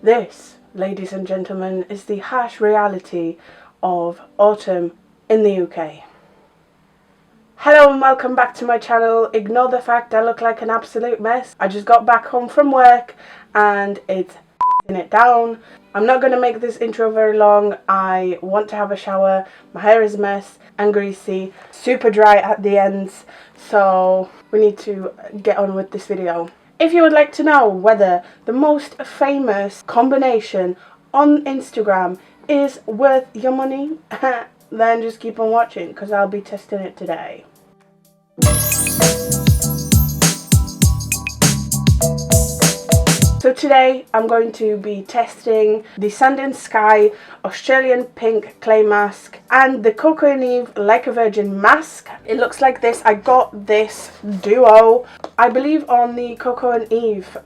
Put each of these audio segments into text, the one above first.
This, ladies and gentlemen, is the harsh reality of autumn in the UK. Hello and welcome back to my channel. Ignore the fact I look like an absolute mess. I just got back home from work and it's it down. I'm not going to make this intro very long. I want to have a shower. My hair is a mess and greasy, super dry at the ends, so we need to get on with this video. If you would like to know whether the most famous combination on Instagram is worth your money, then just keep on watching because I'll be testing it today. So today I'm going to be testing the Sand and Sky Australian Pink Clay Mask and the Coco and Eve Like a Virgin Mask. It looks like this. I got this duo, I believe, on the Coco and Eve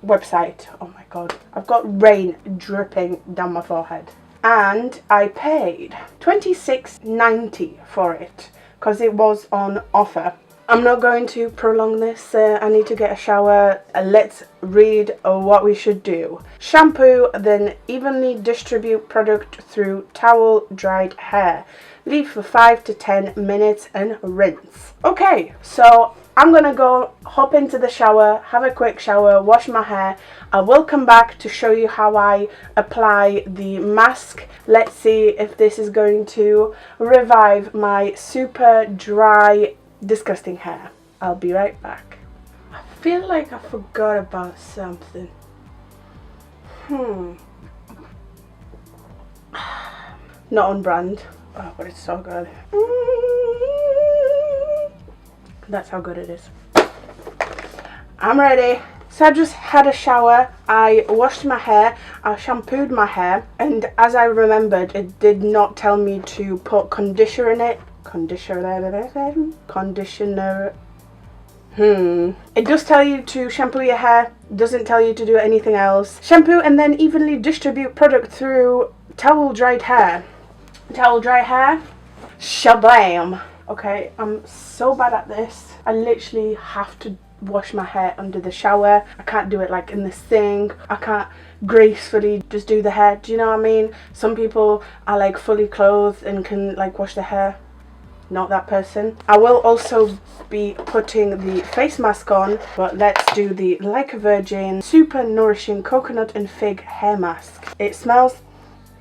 website. Oh my god, I've got rain dripping down my forehead. And I paid $26.90 for it because it was on offer. I'm not going to prolong this. I need to get a shower. Let's read what we should do. Shampoo, then evenly distribute product through towel dried hair. Leave for 5 to 10 minutes and rinse. Okay, so I'm gonna go hop into the shower, have a quick shower, wash my hair. I will come back to show you how I apply the mask. Let's see if this is going to revive my super dry, disgusting hair. I'll be right back. I feel like I forgot about something. Not on brand. Oh, but it's so good. That's how good it is. I'm ready. So I just had a shower, I washed my hair, I shampooed my hair, and as I remembered, it did not tell me to put conditioner in it. Conditioner. It does tell you to shampoo your hair, doesn't tell you to do anything else. Shampoo and then evenly distribute product through towel dried hair. Towel dry hair. Shabam. Okay, I'm so bad at this. I literally have to wash my hair under the shower. I can't do it like in the sink. I can't gracefully just do the hair. Do you know what I mean? Some people are like fully clothed and can like wash their hair. Not that person. I will also be putting the face mask on, but let's do the Like a Virgin Super Nourishing Coconut and Fig Hair Mask. It smells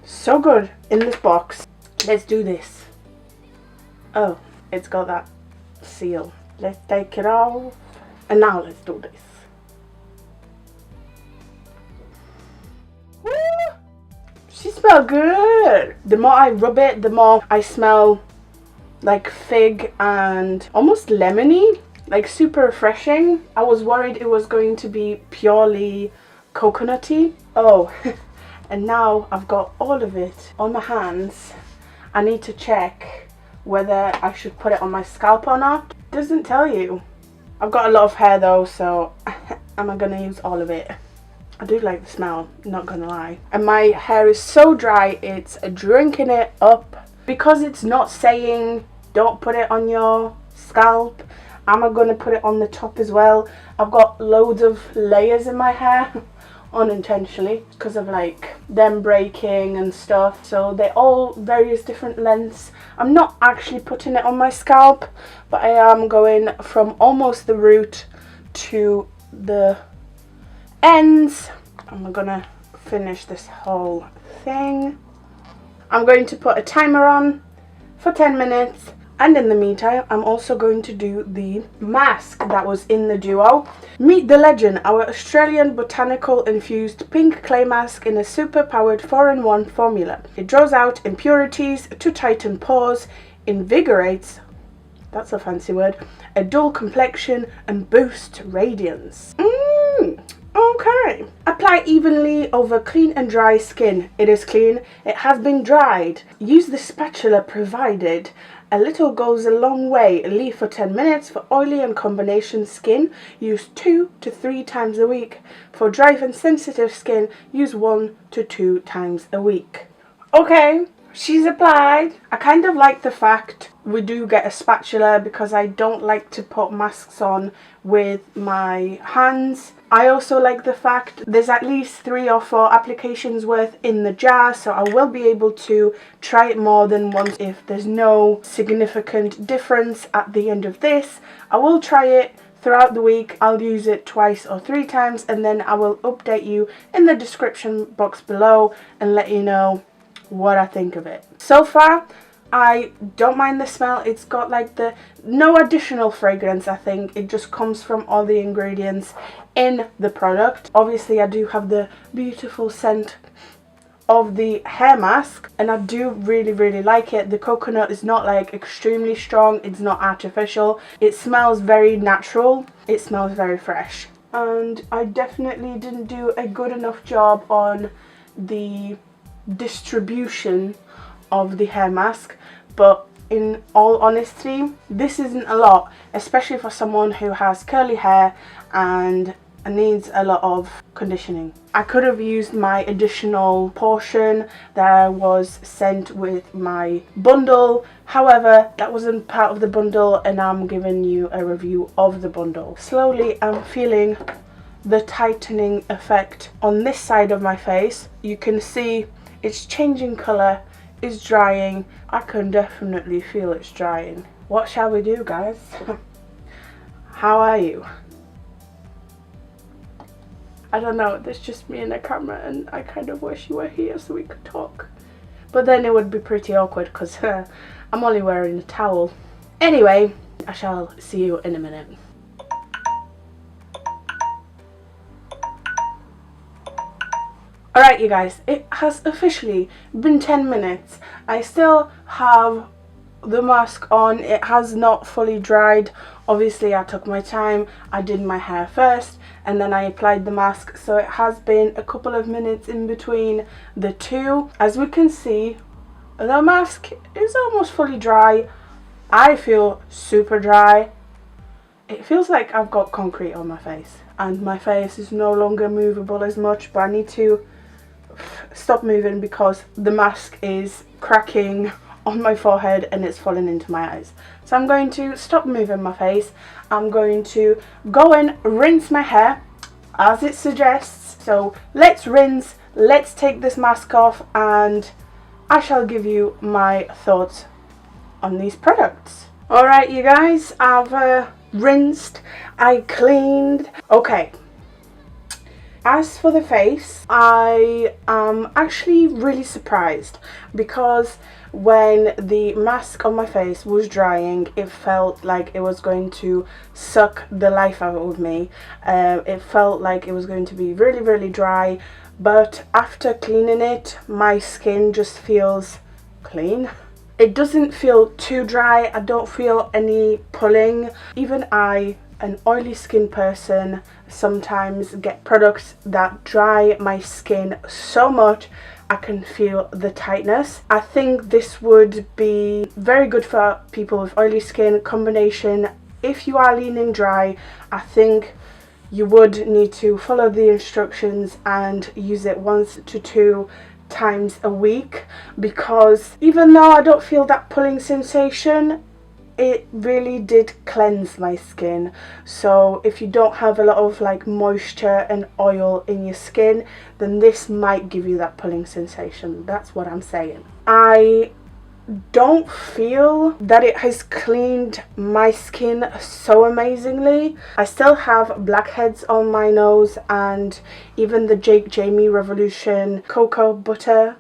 so good in this box. Let's do this. Oh, it's got that seal. Let's take it off. And now let's do this. Woo! She smells good. The more I rub it, the more I smell like fig and almost lemony, like super refreshing. I was worried it was going to be purely coconutty. Oh, and now I've got all of it on my hands. I need to check whether I should put it on my scalp or not. Doesn't tell you. I've got a lot of hair though, so am I gonna use all of it? I do like the smell, not gonna lie. And my hair is so dry, it's drinking it up. Because it's not saying don't put it on your scalp, I'm gonna put it on the top as well. I've got loads of layers in my hair, unintentionally, because of like them breaking and stuff. So they're all various different lengths. I'm not actually putting it on my scalp, but I am going from almost the root to the ends. I'm gonna finish this whole thing. I'm going to put a timer on for 10 minutes, and in the meantime I'm also going to do the mask that was in the duo. Meet the legend, our Australian botanical infused pink clay mask in a super powered 4-in-1 formula. It draws out impurities to tighten pores, invigorates, that's a fancy word, a dull complexion and boost radiance. Okay. Apply evenly over clean and dry skin. It is clean. It has been dried. Use the spatula provided. A little goes a long way. Leave for 10 minutes for oily and combination skin. Use 2 to 3 times a week. For dry and sensitive skin, use 1 to 2 times a week. Okay, she's applied. I kind of like the fact we do get a spatula because I don't like to put masks on with my hands. I also like the fact there's at least 3 or 4 applications worth in the jar, so I will be able to try it more than once. If there's no significant difference at the end of this, I will try it throughout the week. I'll use it 2 or 3 times, and then I will update you in the description box below and let you know what I think of it. So far, I don't mind the smell. It's got like no additional fragrance. I think it just comes from all the ingredients in the product. Obviously, I do have the beautiful scent of the hair mask, and I do really like it. The coconut is not like extremely strong, it's not artificial, it smells very natural, it smells very fresh. And I definitely didn't do a good enough job on the distribution of the hair mask, but in all honesty, this isn't a lot, especially for someone who has curly hair and needs a lot of conditioning. I could have used my additional portion that was sent with my bundle, however that wasn't part of the bundle, and I'm giving you a review of the bundle. Slowly I'm feeling the tightening effect on this side of my face. You can see it's changing colour, it's drying. I can definitely feel it's drying. What shall we do, guys? How are you? I don't know, there's just me and the camera, and I kind of wish you were here so we could talk. But then it would be pretty awkward because I'm only wearing a towel. Anyway, I shall see you in a minute. Alright, you guys, it has officially been 10 minutes. I still have the mask on. It has not fully dried. Obviously, I took my time. I did my hair first and then I applied the mask, so it has been a couple of minutes in between the two. As we can see, the mask is almost fully dry. I feel super dry. It feels like I've got concrete on my face, and my face is no longer movable as much, but I need to stop moving because the mask is cracking on my forehead and it's falling into my eyes. So I'm going to stop moving my face. I'm going to go and rinse my hair as it suggests. So let's rinse, let's take this mask off, and I shall give you my thoughts on these products. Alright, you guys, I've rinsed, I cleaned. Okay, as for the face, I am actually really surprised because when the mask on my face was drying, it felt like it was going to suck the life out of me. It felt like it was going to be really dry, but after cleaning it, my skin just feels clean. It doesn't feel too dry. I don't feel any pulling. Even I, an oily skin person, sometimes get products that dry my skin so much I can feel the tightness. I think this would be very good for people with oily skin. Combination, if you are leaning dry, I think you would need to follow the instructions and use it 1 to 2 times a week, because even though I don't feel that pulling sensation, it really did cleanse my skin. So if you don't have a lot of like moisture and oil in your skin, then this might give you that pulling sensation. That's what I'm saying. I don't feel that it has cleaned my skin so amazingly. I still have blackheads on my nose, and even the Jake Jamie Revolution cocoa butter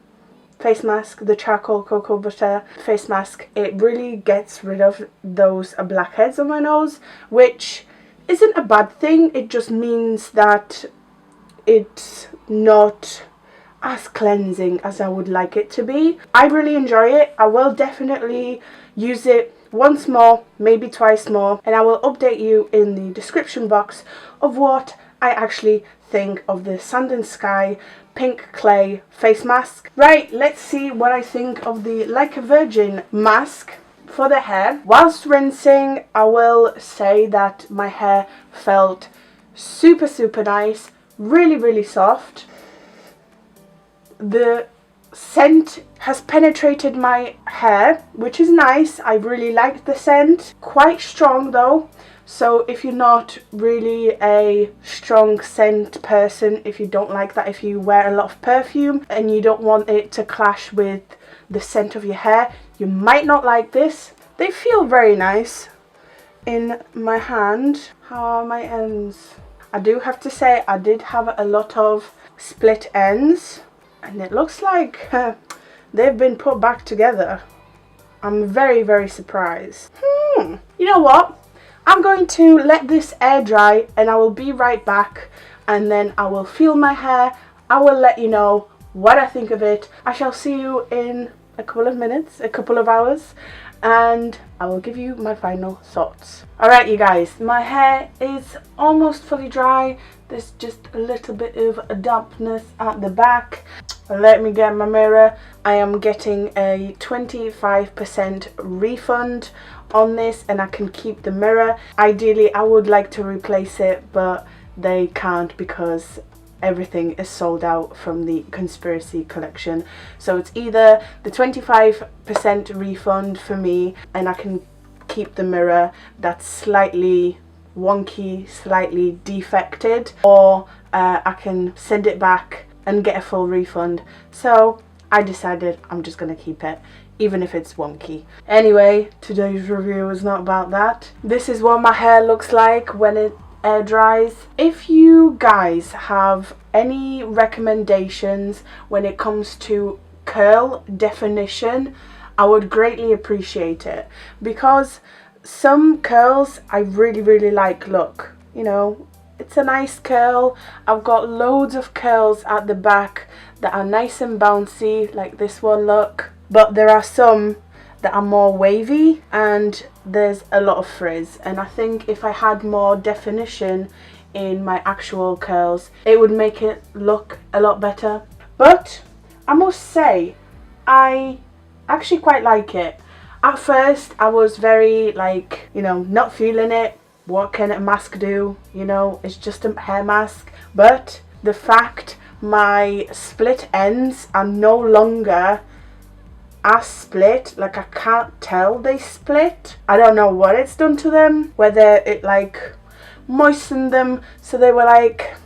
face mask, the charcoal cocoa butter face mask, it really gets rid of those blackheads on my nose, which isn't a bad thing. It just means that it's not as cleansing as I would like it to be. I really enjoy it. I will definitely use it once more, maybe twice more, and I will update you in the description box of what I actually think of the Sand and Sky Pink Clay face mask. Right, let's see what I think of the Like a Virgin mask for the hair. Whilst rinsing, I will say that my hair felt super nice, really soft. The scent has penetrated my hair, which is nice. I really like the scent. Quite strong though, So if you're not really a strong scent person, if you don't like that, if you wear a lot of perfume and you don't want it to clash with the scent of your hair, you might not like this. They feel very nice in my hand. How are my ends? I do have to say I did have a lot of split ends, and it looks like they've been put back together. I'm very, very surprised. You know what? I'm going to let this air dry and I will be right back, and then I will feel my hair. I will let you know what I think of it. I shall see you in a couple of minutes, a couple of hours, and I will give you my final thoughts. Alright you guys, my hair is almost fully dry. There's just a little bit of a dampness at the back. Let me get my mirror. I am getting a 25% refund on this, and I can keep the mirror. Ideally I would like to replace it, but they can't because everything is sold out from the conspiracy collection. So it's either the 25% refund for me and I can keep the mirror that's slightly wonky, slightly defected, or I can send it back and get a full refund. So I decided I'm just gonna keep it, even if it's wonky. Anyway, today's review is not about that. This is what my hair looks like when it air dries. If you guys have any recommendations when it comes to curl definition, I would greatly appreciate it, because some curls I really, really like. Look, you know, it's a nice curl. I've got loads of curls at the back that are nice and bouncy, like this one, look. But there are some that are more wavy and there's a lot of frizz, and I think if I had more definition in my actual curls, it would make it look a lot better. But I must say, I actually quite like it. At first I was very like, you know, not feeling it. What can a mask do? You know, it's just a hair mask. But the fact my split ends are no longer as split, like I can't tell they split. I don't know what it's done to them, whether it like moistened them so they were like,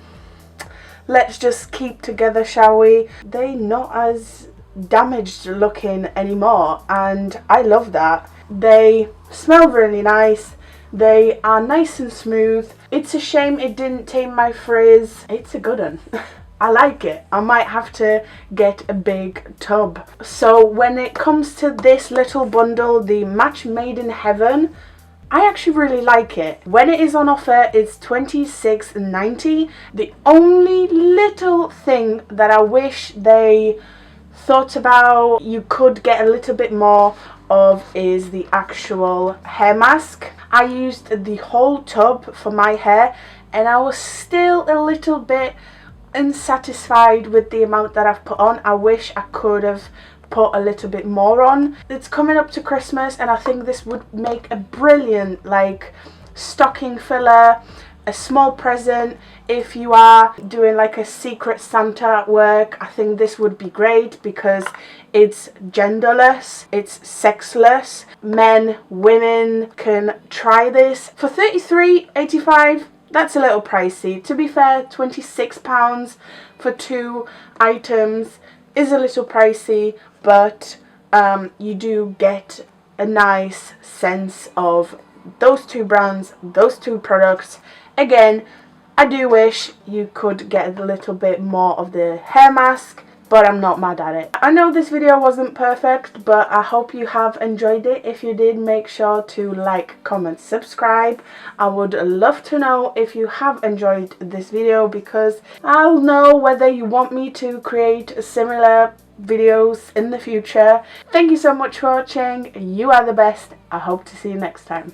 let's just keep together, shall we? They're not as damaged looking anymore, and I love that. They smell really nice. They are nice and smooth. It's a shame it didn't tame my frizz. It's a good one. I like it. I might have to get a big tub. So when it comes to this little bundle, the Match Made in Heaven, I actually really like it. When it is on offer, it's $26.90. The only little thing that I wish they thought about, you could get a little bit more of, is the actual hair mask. I used the whole tub for my hair and I was still a little bit unsatisfied with the amount that I've put on. I wish I could have put a little bit more on. It's coming up to Christmas and I think this would make a brilliant like stocking filler, a small present. If you are doing like a secret Santa at work, I think this would be great because it's genderless, it's sexless. Men, women can try this. For $33.85, that's a little pricey. To be fair, £26 for 2 items is a little pricey, but you do get a nice sense of those 2 brands, those 2 products. Again, I do wish you could get a little bit more of the hair mask, but I'm not mad at it. I know this video wasn't perfect, but I hope you have enjoyed it. If you did, make sure to like, comment, subscribe. I would love to know if you have enjoyed this video, because I'll know whether you want me to create similar videos in the future. Thank you so much for watching. You are the best. I hope to see you next time.